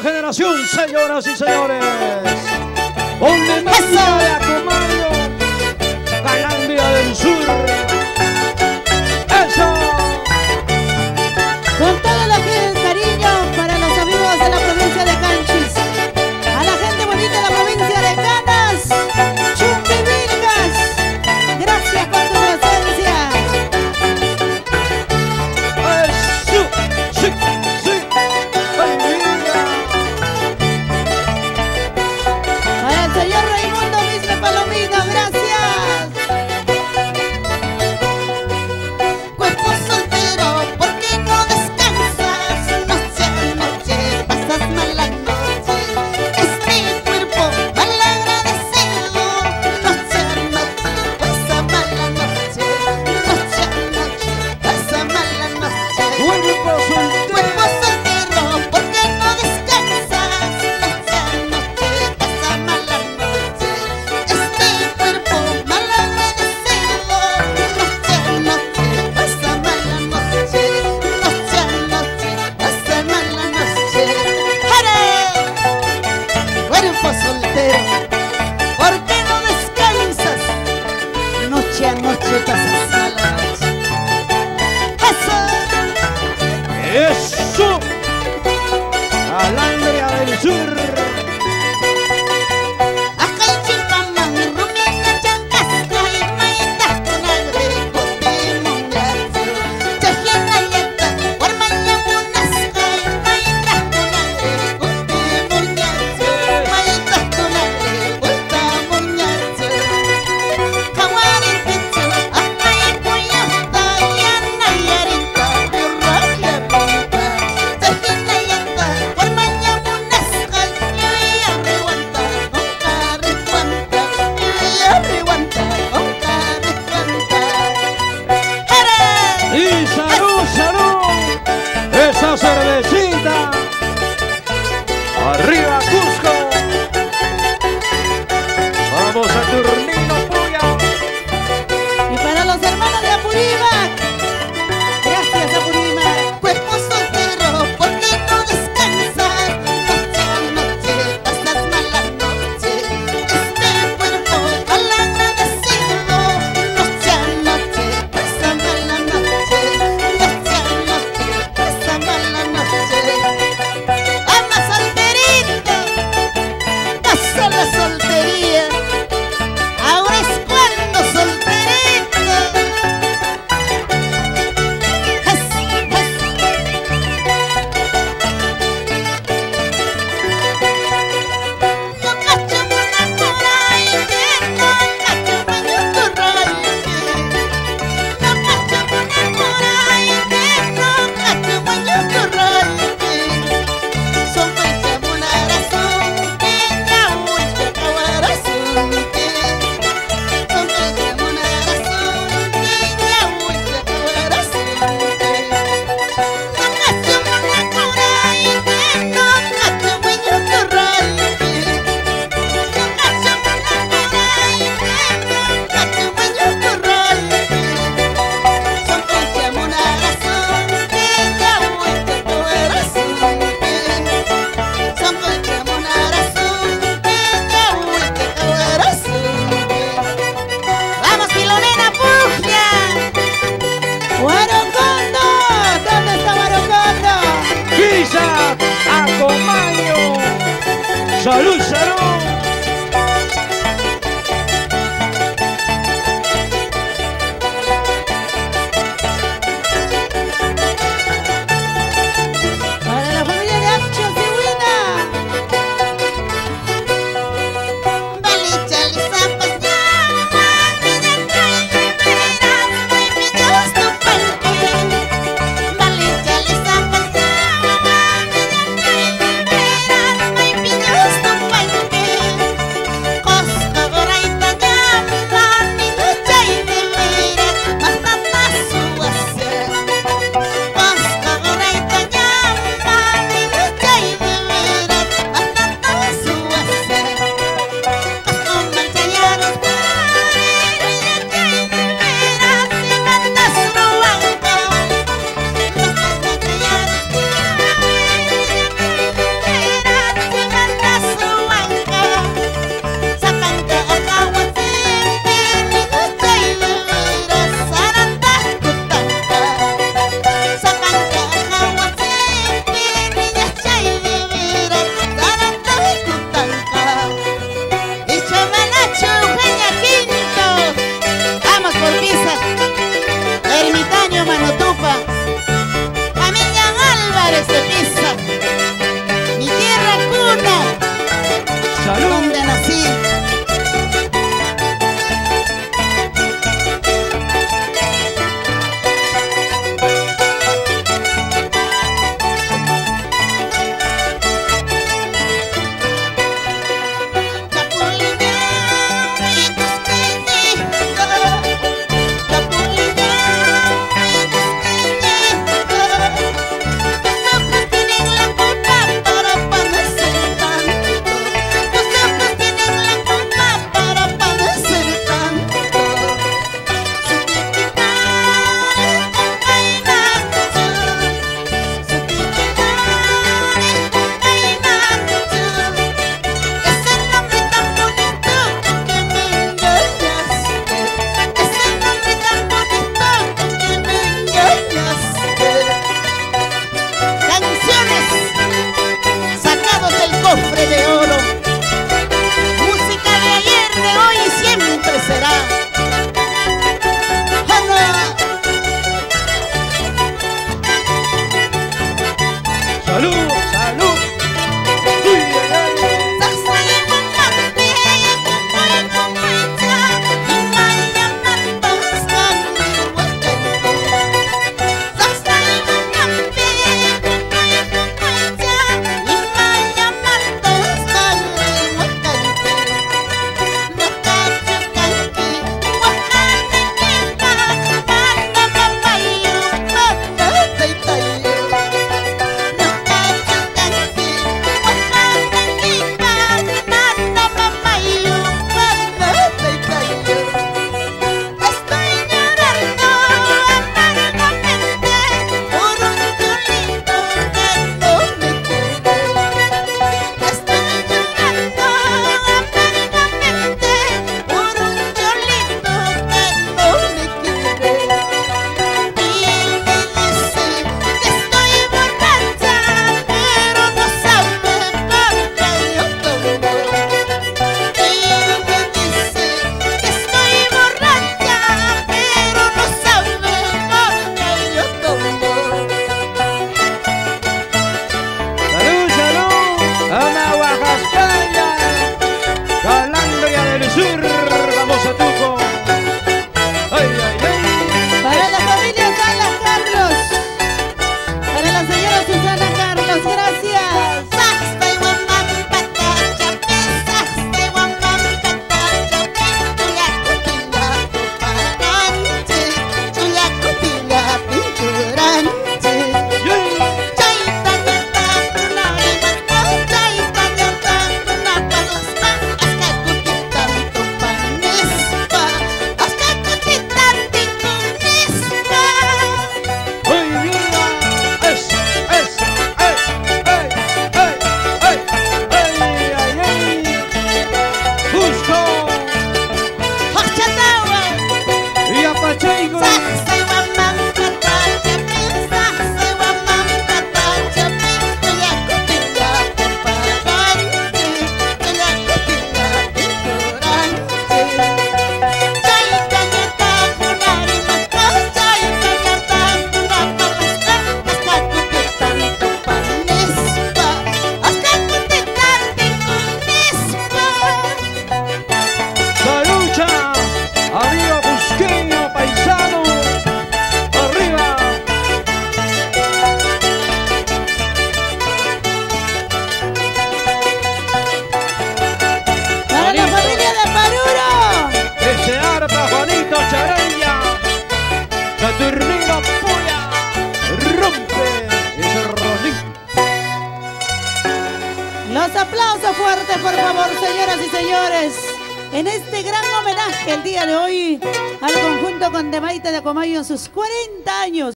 generación, señoras y señores. Homenaje de Acomayo, Calandria del Sur. ¡Eso! Con todo el cariño para los amigos de la provincia de Canchis, a la gente bonita de la provincia de Canas, Chumbivilcas, gracias por tu presencia. ¡Eso! ¡Sí! ¡Sí! ¡Ay, mira! Para el señor Raimundo Misme Palomino, gracias. Cuerpo soltero, ¿por qué no descansas? Noche a noche pasas mala noche. Este cuerpo mal agradecido. Noche a noche pasa mala noche. Noche a noche pasa mala noche. ¡Cuerpo soltero! Cuerpo soltero, ¿por qué no descansas? Noche a noche pasa mala noche. Este cuerpo mal agradecido. Noche a noche pasa mala noche. Noche a noche pasa mala noche. ¡Jare! Cuerpo soltero, ¿por qué no descansas? Noche a noche pasas mala noche. ¡Eso! ¡Eso! Calandria del Sur. Y salud, salud. Esa cervecita. Arriba Cusco. Vamos a Turnino Puya. Y para los hermanos de Apurímac, gracias Apurímac. Cuerpo soltero, ¿por qué no descansas? Noche a noche pasas mala noche. Este cuerpo mal agradecido. Noche a noche pasa mala noche. Noche a noche pasa mala noche. ¡Anda solterito! Pasa la soltería. Ahora es cuando solterito. No cacho una coray que no cacho mañana coray que no cacho una coray que no cacho mañana coray que son fecha una razón que ya mucho cabarazón que son fecha una razón que ya mucho cabarazón que no cacho una coray que no cacho mañana coray que no cacho una coray que no cacho mañana coray que son fecha una razón que ya mucho cabarazón que son fecha una razón que ya mucho cabarazón que vamos Filomena Puglia. Guarocondo, ¿dónde está Guarocondo? Quizá Acomayo. Salud, salud. Para la familia de Ancho Cihuina. Balicha lisa paseaba, niña trae riberas, muy pillos tu panque. Balicha lisa paseaba, niña trae riberas, muy pillos tu panque. así. ¡Salud! ¡Salud! ¡Uy, ay, ay! Los aplausos fuertes, por favor, señoras y señores, en este gran homenaje el día de hoy al conjunto Condemaite de Acomayo en sus 40 años.